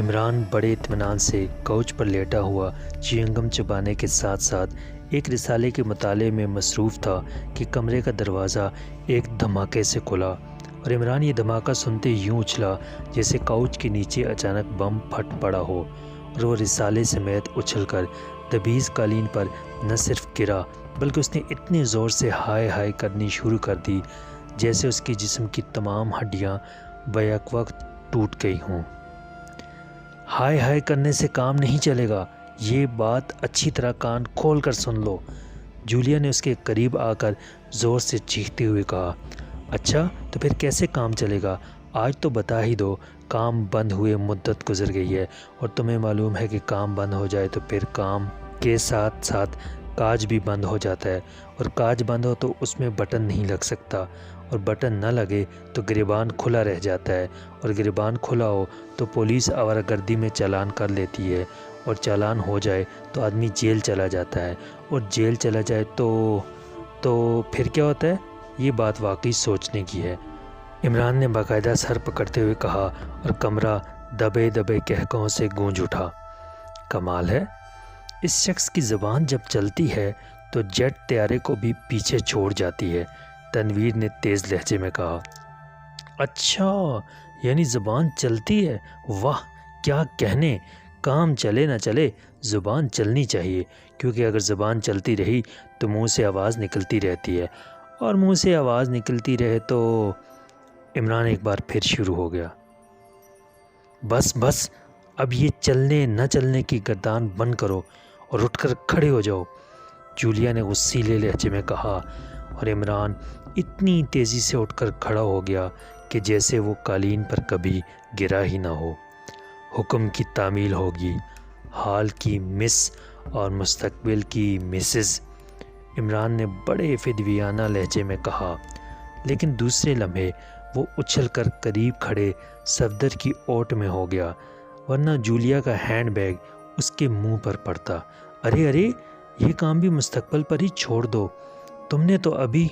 عمران بڑے اطمینان سے کوچ پر لیٹا ہوا چیونگم چبانے کے ساتھ ساتھ ایک رسالے کے مطالعے میں مصروف تھا کہ کمرے کا دروازہ ایک دھماکے سے کھلا اور عمران یہ دھماکہ سنتے یوں اچھلا جیسے کوچ کے نیچے اچانک بم پھٹ پڑا ہو، اور وہ رسالے سمیت اچھل کر دبیز قالین پر نہ صرف گرا بلکہ اس نے اتنے زور سے ہائے ہائے کرنی شروع کر دی جیسے اس کے جسم کی تمام ہڈیاں بیک وقت ٹوٹ گئی ہوں۔ ہائے ہائے کرنے سے کام نہیں چلے گا، یہ بات اچھی طرح کان کھول کر سن لو، جولیا نے اس کے قریب آ کر زور سے چیختے ہوئے کہا۔ اچھا تو پھر کیسے کام چلے گا؟ آج تو بتا ہی دو، کام بند ہوئے مدت گزر گئی ہے اور تمہیں معلوم ہے کہ کام بند ہو جائے تو پھر کام کے ساتھ ساتھ کاج بھی بند ہو جاتا ہے، اور کاج بند ہو تو اس میں بٹن نہیں لگ سکتا، اور بٹن نہ لگے تو گریبان کھلا رہ جاتا ہے، اور گریبان کھلا ہو تو پولیس آورہ گردی میں چالان کر لیتی ہے، اور چالان ہو جائے تو آدمی جیل چلا جاتا ہے، اور جیل چلا جائے تو پھر کیا ہوتا ہے؟ یہ بات واقعی سوچنے کی ہے، عمران نے باقاعدہ سر پکڑتے ہوئے کہا، اور کمرہ دبے دبے قہقہوں سے گونج اٹھا۔ کمال ہے، اس شخص کی زبان جب چلتی ہے تو جیٹ طیارے کو بھی پیچھے چھوڑ جاتی ہے، تنویر نے تیز لہجے میں کہا۔ اچھا یعنی زبان چلتی ہے، واہ کیا کہنے، کام چلے نہ چلے زبان چلنی چاہیے، کیونکہ اگر زبان چلتی رہی تو منہ سے آواز نکلتی رہتی ہے، اور منہ سے آواز نکلتی رہے تو… عمران ایک بار پھر شروع ہو گیا۔ بس بس اب یہ چلنے نہ چلنے کی گردان بند کرو اور اٹھ کر کھڑے ہو جاؤ، جولیا نے غصیلے لہجے میں کہا، اور عمران اتنی تیزی سے اٹھ کر کھڑا ہو گیا کہ جیسے وہ قالین پر کبھی گرا ہی نہ ہو۔ حکم کی تعمیل ہوگی، حال کی مس اور مستقبل کی مسز، عمران نے بڑے فدویانہ لہجے میں کہا، لیکن دوسرے لمحے وہ اچھل کر قریب کھڑے صفدر کی اوٹ میں ہو گیا، ورنہ جولیا کا ہینڈ بیگ اس کے منہ پر پڑتا۔ ارے ارے یہ کام بھی مستقبل پر ہی چھوڑ دو، تم نے تو ابھی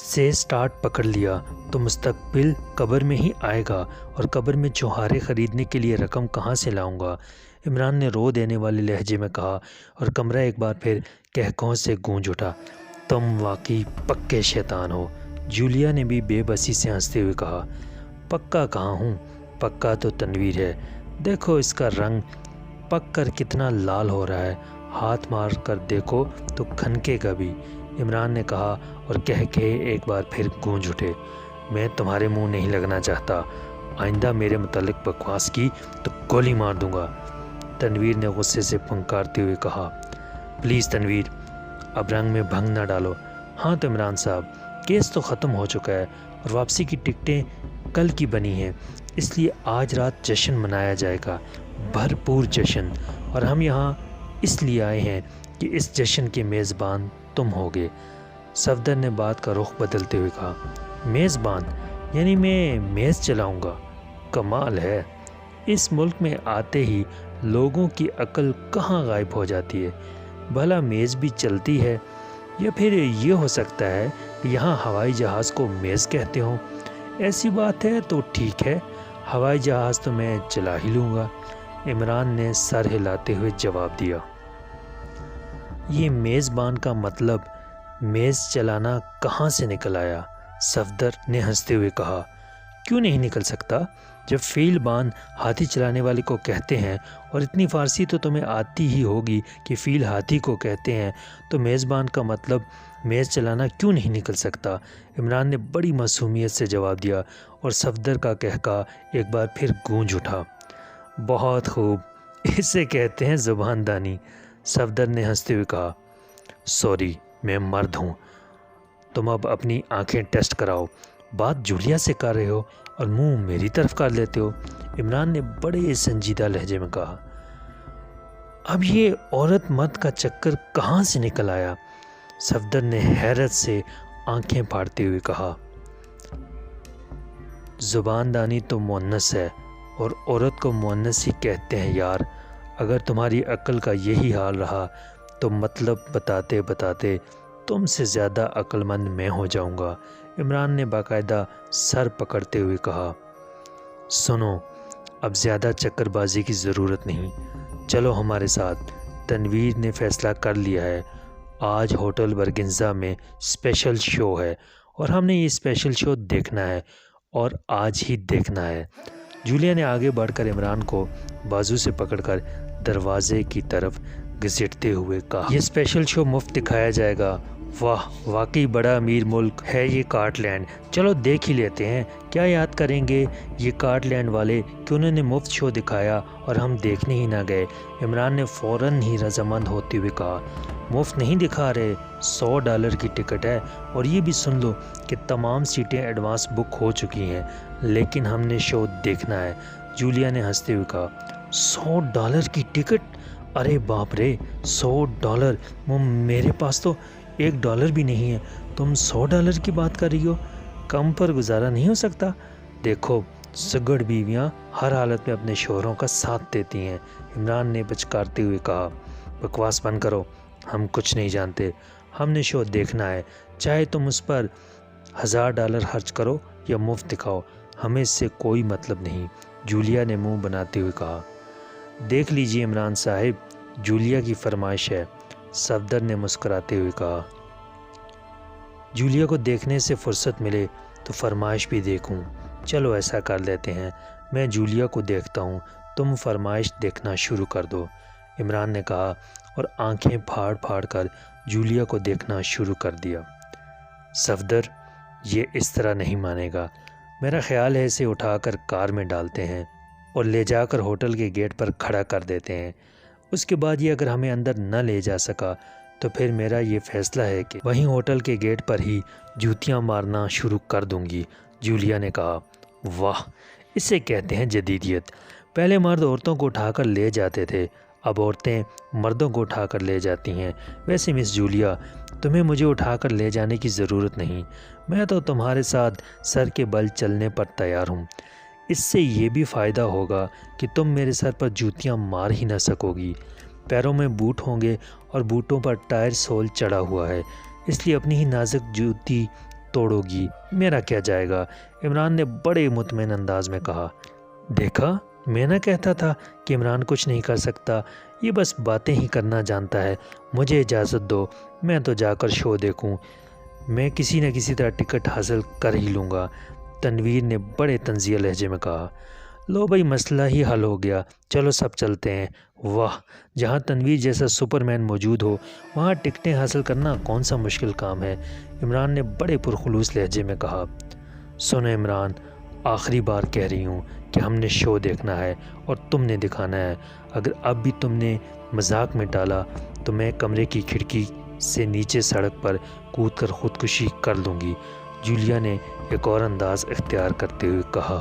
سے سٹارٹ پکڑ لیا تو مستقبل قبر میں ہی آئے گا، اور قبر میں چوہارے خریدنے کے لیے رقم کہاں سے لاؤں گا، عمران نے رو دینے والے لہجے میں کہا، اور کمرہ ایک بار پھر قہقہوں سے گونج اٹھا۔ تم واقعی پکے شیطان ہو، جولیا نے بھی بے بسی سے ہنستے ہوئے کہا۔ پکا کہاں ہوں، پکا تو تنویر ہے، دیکھو اس کا رنگ پک کر کتنا لال ہو رہا ہے، ہاتھ مار کر دیکھو تو کھنکے گا بھی، عمران نے کہا، اور قہقہے ایک بار پھر گونج اٹھے۔ میں تمہارے منہ نہیں لگنا چاہتا، آئندہ میرے متعلق بکواس کی تو گولی مار دوں گا، تنویر نے غصے سے پھنکارتے ہوئے کہا۔ پلیز تنویر اب رنگ میں بھنگ نہ ڈالو۔ ہاں تو عمران صاحب، کیس تو ختم ہو چکا ہے اور واپسی کی ٹکٹیں کل کی بنی ہیں، اس لیے آج رات جشن منایا جائے گا، بھرپور جشن، اور ہم یہاں اس لیے آئے ہیں کہ اس جشن کے میزبان تم ہوگے، صفدر نے بات کا رخ بدلتے ہوئے کہا۔ میزبان یعنی میں میز چلاؤں گا؟ کمال ہے، اس ملک میں آتے ہی لوگوں کی عقل کہاں غائب ہو جاتی ہے، بھلا میز بھی چلتی ہے، یا پھر یہ ہو سکتا ہے کہ یہاں ہوائی جہاز کو میز کہتے ہوں، ایسی بات ہے تو ٹھیک ہے، ہوائی جہاز تو میں چلا ہی لوں گا، عمران نے سر ہلاتے ہوئے جواب دیا۔ یہ میزبان کا مطلب میز چلانا کہاں سے نکل آیا؟ صفدر نے ہنستے ہوئے کہا۔ کیوں نہیں نکل سکتا؟ جب فیل بان ہاتھی چلانے والے کو کہتے ہیں، اور اتنی فارسی تو تمہیں آتی ہی ہوگی کہ فیل ہاتھی کو کہتے ہیں، تو میزبان کا مطلب میز چلانا کیوں نہیں نکل سکتا؟ عمران نے بڑی معصومیت سے جواب دیا، اور صفدر کا قہقہہ ایک بار پھر گونج اٹھا۔ بہت خوب، اسے کہتے ہیں زبان دانی، صفدر نے ہنستے ہوئے کہا۔ سوری، میں مرد ہوں، تم اب اپنی آنکھیں ٹیسٹ کراؤ، بات جولیا سے کر رہے ہو اور منہ میری طرف کر لیتے ہو، عمران نے بڑے سنجیدہ لہجے میں کہا۔ اب یہ عورت مرد کا چکر کہاں سے نکل آیا؟ صفدر نے حیرت سے آنکھیں پھاڑتے ہوئے کہا۔ زبان دانی تو مؤنث ہے، اور عورت کو مؤنث ہی کہتے ہیں یار، اگر تمہاری عقل کا یہی حال رہا تو مطلب بتاتے بتاتے تم سے زیادہ عقل مند میں ہو جاؤں گا، عمران نے باقاعدہ سر پکڑتے ہوئے کہا۔ سنو، اب زیادہ چکر بازی کی ضرورت نہیں، چلو ہمارے ساتھ۔ تنویر نے فیصلہ کر لیا ہے، آج ہوٹل برگنزا میں اسپیشل شو ہے اور ہم نے یہ اسپیشل شو دیکھنا ہے اور آج ہی دیکھنا ہے۔ جولیا نے آگے بڑھ کر عمران کو بازو سے پکڑ کر دروازے کی طرف گھسیٹتے ہوئے کہا، یہ اسپیشل شو مفت دکھایا جائے گا۔ واہ، واقعی بڑا امیر ملک ہے یہ کارٹ لینڈ، چلو دیکھ ہی لیتے ہیں۔ کیا یاد کریں گے یہ کارٹ لینڈ والے کہ انہوں نے مفت شو دکھایا اور ہم دیکھنے ہی نہ گئے۔ عمران نے فوراً ہی رضامند ہوتے ہوئے کہا، مفت نہیں دکھا رہے، $100 کی ٹکٹ ہے، اور یہ بھی سن لو کہ تمام سیٹیں ایڈوانس بک ہو چکی ہیں، لیکن ہم نے شو دیکھنا ہے۔ جولیا نے ہنستے ہوئے کہا، $100 کی ٹکٹ؟ ارے باپ رے، $100! میرے پاس تو $1 بھی نہیں ہے، تم $100 کی بات کر رہی ہو؟ کم پر گزارا نہیں ہو سکتا؟ دیکھو، سگڑ بیویاں ہر حالت میں اپنے شوہروں کا ساتھ دیتی ہیں، عمران نے بچکارتے ہوئے کہا۔ بکواس بند کرو، ہم کچھ نہیں جانتے، ہم نے شو دیکھنا ہے، چاہے تم اس پر $1000 خرچ کرو یا مفت دکھاؤ، ہمیں اس سے کوئی مطلب نہیں، جولیا نے منہ بناتے ہوئے کہا۔ دیکھ لیجیے عمران صاحب، جولیا کی فرمائش ہے، صفدر نے مسکراتے ہوئے کہا۔ جولیا کو دیکھنے سے فرصت ملے تو فرمائش بھی دیکھوں، چلو ایسا کر لیتے ہیں، میں جولیا کو دیکھتا ہوں، تم فرمائش دیکھنا شروع کر دو، عمران نے کہا اور آنکھیں پھاڑ پھاڑ کر جولیا کو دیکھنا شروع کر دیا۔ صفدر یہ اس طرح نہیں مانے گا، میرا خیال ہے اسے اٹھا کر کار میں ڈالتے ہیں اور لے جا کر ہوٹل کے گیٹ پر کھڑا کر دیتے ہیں، اس کے بعد یہ اگر ہمیں اندر نہ لے جا سکا تو پھر میرا یہ فیصلہ ہے کہ وہیں ہوٹل کے گیٹ پر ہی جوتیاں مارنا شروع کر دوں گی، جولیا نے کہا۔ واہ، اسے کہتے ہیں جدیدیت، پہلے مرد عورتوں کو اٹھا کر لے جاتے تھے، اب عورتیں مردوں کو اٹھا کر لے جاتی ہیں۔ ویسے مس جولیا، تمہیں مجھے اٹھا کر لے جانے کی ضرورت نہیں، میں تو تمہارے ساتھ سر کے بل چلنے پر تیار ہوں، اس سے یہ بھی فائدہ ہوگا کہ تم میرے سر پر جوتیاں مار ہی نہ سکو گی، پیروں میں بوٹ ہوں گے اور بوٹوں پر ٹائر سول چڑھا ہوا ہے، اس لیے اپنی ہی نازک جوتی توڑو گی، میرا کیا جائے گا، عمران نے بڑے مطمئن انداز میں کہا۔ دیکھا، میں نہ کہتا تھا کہ عمران کچھ نہیں کر سکتا، یہ بس باتیں ہی کرنا جانتا ہے، مجھے اجازت دو، میں تو جا کر شو دیکھوں، میں کسی نہ کسی طرح ٹکٹ حاصل کر ہی لوں گا، تنویر نے بڑے طنزیہ لہجے میں کہا۔ لو بھائی، مسئلہ ہی حل ہو گیا، چلو سب چلتے ہیں۔ واہ، جہاں تنویر جیسا سپر مین موجود ہو وہاں ٹکٹیں حاصل کرنا کون سا مشکل کام ہے، عمران نے بڑے پرخلوص لہجے میں کہا۔ سنو عمران، آخری بار کہہ رہی ہوں کہ ہم نے شو دیکھنا ہے اور تم نے دکھانا ہے، اگر اب بھی تم نے مذاق میں ڈالا تو میں کمرے کی کھڑکی سے نیچے سڑک پر کود کر خودکشی کر لوں گی، جولیا نے ایک اور انداز اختیار کرتے ہوئے کہا۔